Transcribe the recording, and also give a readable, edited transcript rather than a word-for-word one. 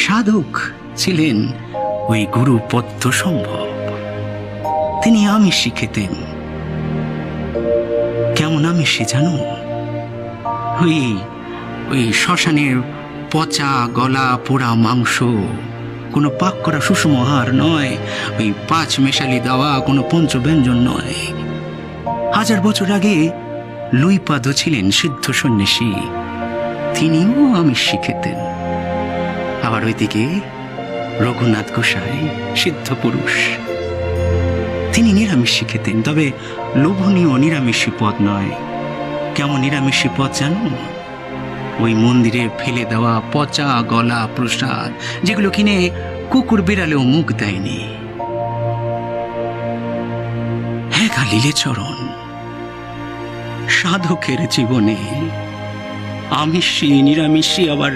সাধক ছিলেন ওই গুরু পদ্মসম্ভব। তিনি আমিষ খেতেন। কেমন আমিষ জানো? ওই ওই শ্মশানের পচা গলা পোড়া মাংস, কোনো পাক করা সুষম আহার নয়, ওই 5 মেশালি দেওয়া কোনো পঞ্চব্যঞ্জন নয়। 1000 বছর আগে লুইপাদ ছিলেন সিদ্ধ সন্ন্যাসী, তিনিও আমিষ খেতেন। আবার ওইদিকে রঘুনাথ গোসাই সিদ্ধ পুরুষ, তিনি নিরামিষ খেতেন, তবে লোভনীয় নিরামিষী পদ নয়। কেমন নিরামিষী পদ জানো? ওই মন্দিরে ফেলে দেওয়া পচা গলা প্রসাদ, যেগুলো কিনে কুকুর বিড়ালেও মুখ দেয়নি। হ্যাঁ, লীলেচরণ, সাধকের জীবনে আমিষী নিরামিষী আবার